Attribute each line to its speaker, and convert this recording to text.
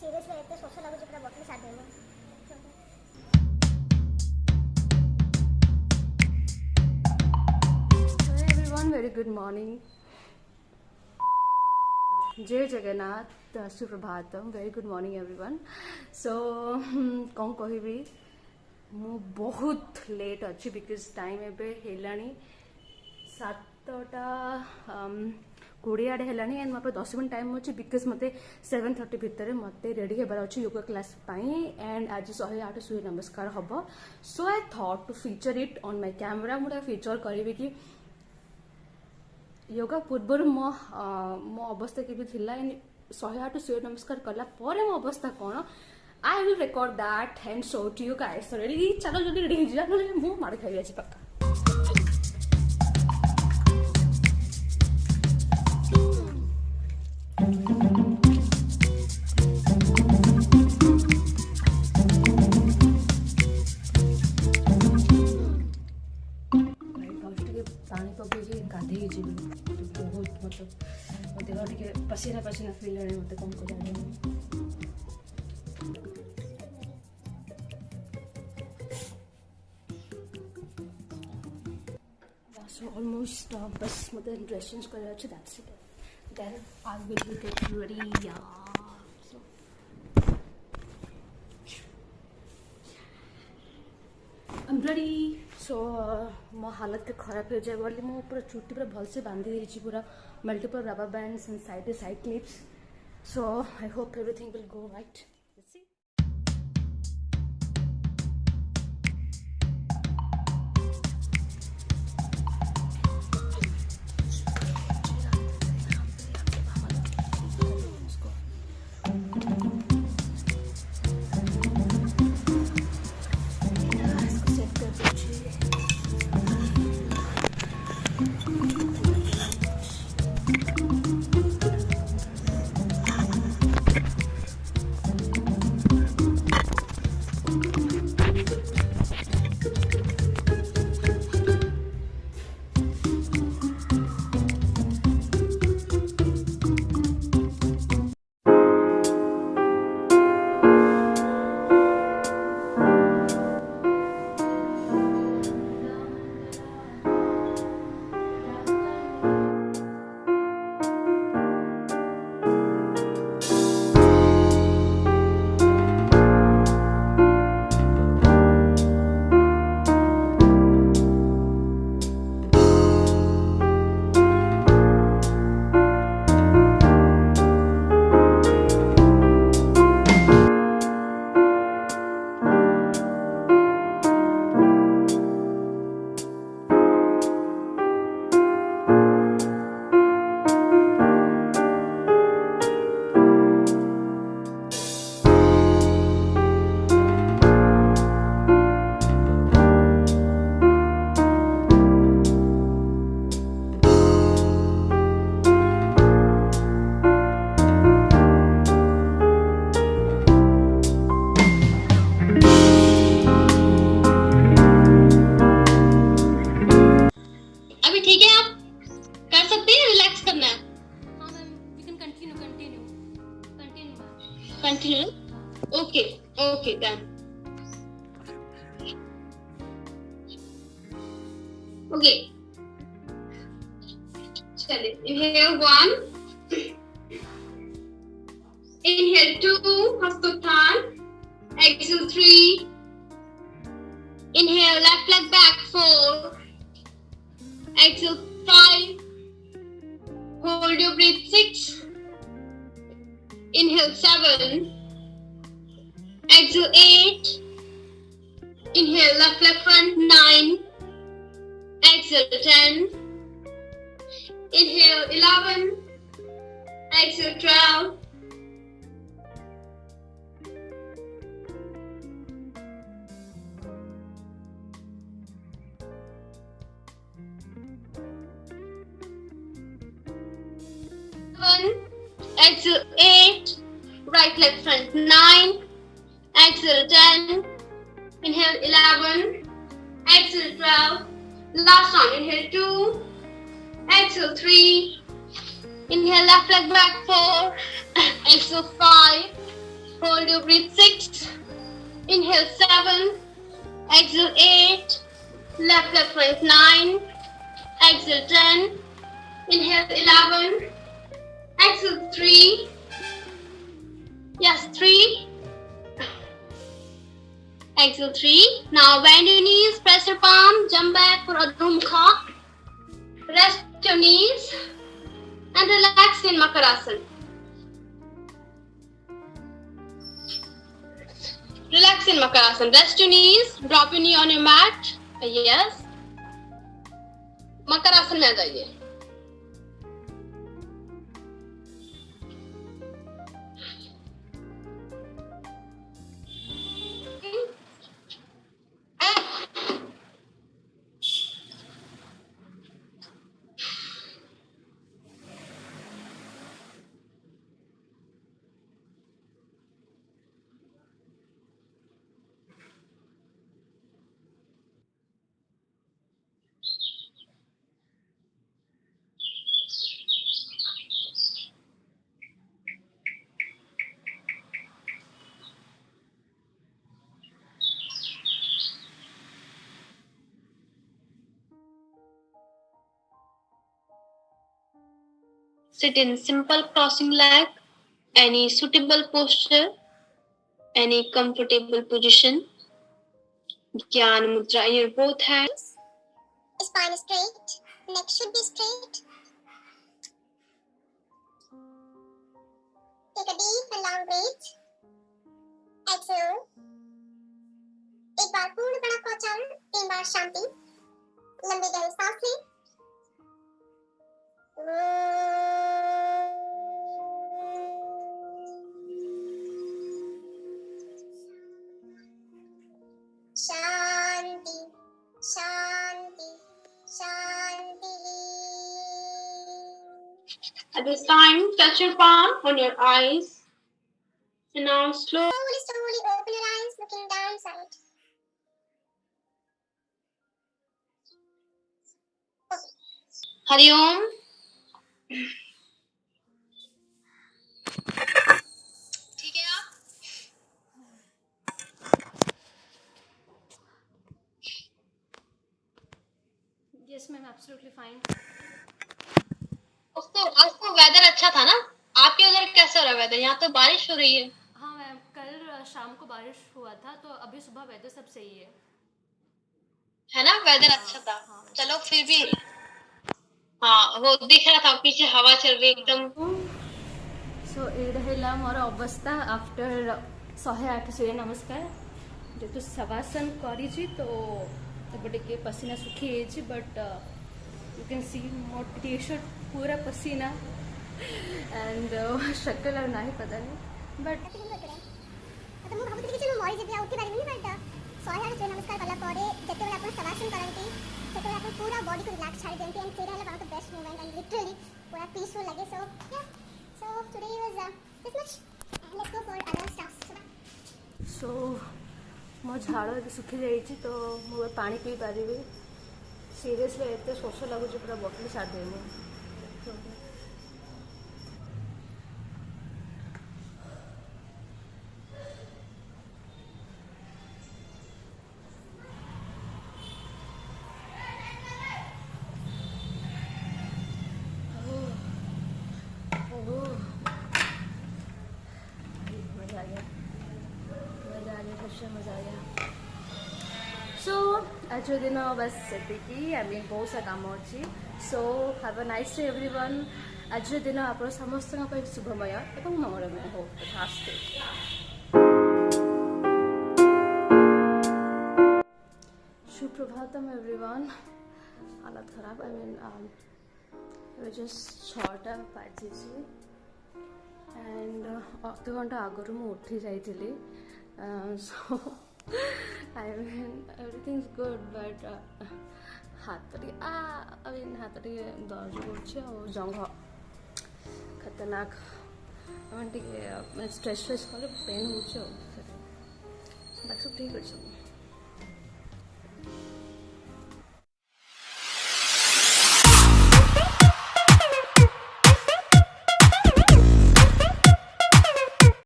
Speaker 1: Seriously एते शोष लागुଛି ପୁରା ବଟଲି ସାଦେବ।
Speaker 2: Hey everyone, very good morning. जय Jagannath, Suprabhatam, very good morning everyone. So कौन कहबी मु बहुत लेट अच्छी बिकज टाइम एबे हेलानी 7टा 20 आड़े हेलानी एंड मोर 10 मिनट टाइम अच्छी बिकज मते 7:30 भितर मते रेडी हेबार अच्छी योगा क्लास पाई एंड आज 108 सूर्य नमस्कार हम. So I thought to feature it on my camera. मुझे फीचर करी कि योगा पूर्व मो अवस्था के एंड 108 सूर्य नमस्कार कला मो अवस्था कौन I will record that and show to you guys. Ready चलो जल्दी रेडी हो जा मु मार खाई आज पक्का. पानी पकई गाधे जी बहुत मतलब देह टे पसीना पसीना फिल है मत कौन को जाने. So almost बस मतलब ड्रेस चेंज कर अच्छे that's it. Then I will get ready. So I am ready. So मो हालत के खराब हो जाए बोली मो पूरा चुट्टी पूरा भलसे बांधी देछि पूरा multiple rubber bands and side clips. So I hope everything will go right. Let's see.
Speaker 3: Continue. Okay, done. Okay. Chale. Inhale 1. Inhale 2. Hastothan. Exhale 3. Inhale left leg back 4. Exhale 5. Hold your breath 6. Inhale 7. Exhale 8. Inhale left leg front 9. Exhale 10. Inhale 11. Exhale 12. Exhale 8, right leg front 9, exhale 10, inhale 11, exhale 12, last one, inhale 2, exhale 3, inhale left leg back 4, exhale 5, Hold your breath. 6. Inhale 7. Exhale 8. Left rise 9. Exhale 10. Inhale 11. Exhale 3. Yes, 3. Exhale 3. Now bend your knees, press your palm, jump back for Adho Mukha. Rest your knees and relax in Makarasana. Relax in Makarasana. Rest your knees, drop your knee on your mat. Yes. Makarasana में आ जाइए. Sit in simple crossing leg, any suitable posture, any comfortable position. Gyan Mudra in your both hands.
Speaker 1: Spine is straight, neck should be straight. Take a deep and long breath. Exhale. एक बार पूर्ण प्राणायाम का उच्चारण, 3 बार शांति. लंबी गहरी सांस लें. शांति, शांति, शांति.
Speaker 3: At this time, touch your palm on your eyes. And now slowly
Speaker 1: open your eyes, looking downside.
Speaker 3: Hari Om. ठीक है आप?
Speaker 2: Yes, ma'am, absolutely fine.
Speaker 3: उसको वेदर अच्छा था ना? आपके उधर कैसा रहा वेदर? यहाँ तो बारिश हो रही है.
Speaker 2: हाँ मैम, कल शाम को बारिश हुआ था, तो अभी सुबह वेदर सब सही है
Speaker 3: ना? वेदर अच्छा था. चलो फिर भी हाँ, वो दिख रहा था पीछे हवा चल रही एकदम.
Speaker 2: सो एडा मोर अवस्था आफ्टर 108 सूर्य नमस्कार. जेतु शवासन करी तो टे पसीना सुखी जाइए, but you can see more tea shirt पूरा पसीना एंड शक्ल और ना ही पता नहीं, बट
Speaker 1: तो मु भाबुଥିଲି कि चलो मरी जेबी आ उठी पारिबिनी, बट 108 सूर्य नमस्कार कला परे जते बेला आपण शवासन करंती सेते आपण पूरा बॉडी को रिलैक्स छाड़ी देंती एंड सेरा वाला the best movement and literally पूरा पीसफुल लगे. So yeah, so today was this much. Let's go for other stuffs.
Speaker 2: So मो झाड़ सुखी जाइए तो मुझे पानी पी पारि. सीरियसली एत शोष लगुच पूरा बटल छाड़देमु. मजा आ गया. सो आज दिन बस सेतिकी. आई मीन बहुत सा काम अच्छी. So have a nice day everyone. आज दिन आप समस्त शुभमय और मंगलमय हो. आस्ते. सुप्रभातम एवरीवन. हालत खराब. आई मीन जस्ट 6टा बाजी एंड अध घंटा आगु मु उठी जाइली. So I mean everything's good, but हाथ हाथ दर्ज कर जंघ खतरनाक. मैंने स्ट्रेस कले पेन हो, बाकी सब ठीक अच्छे.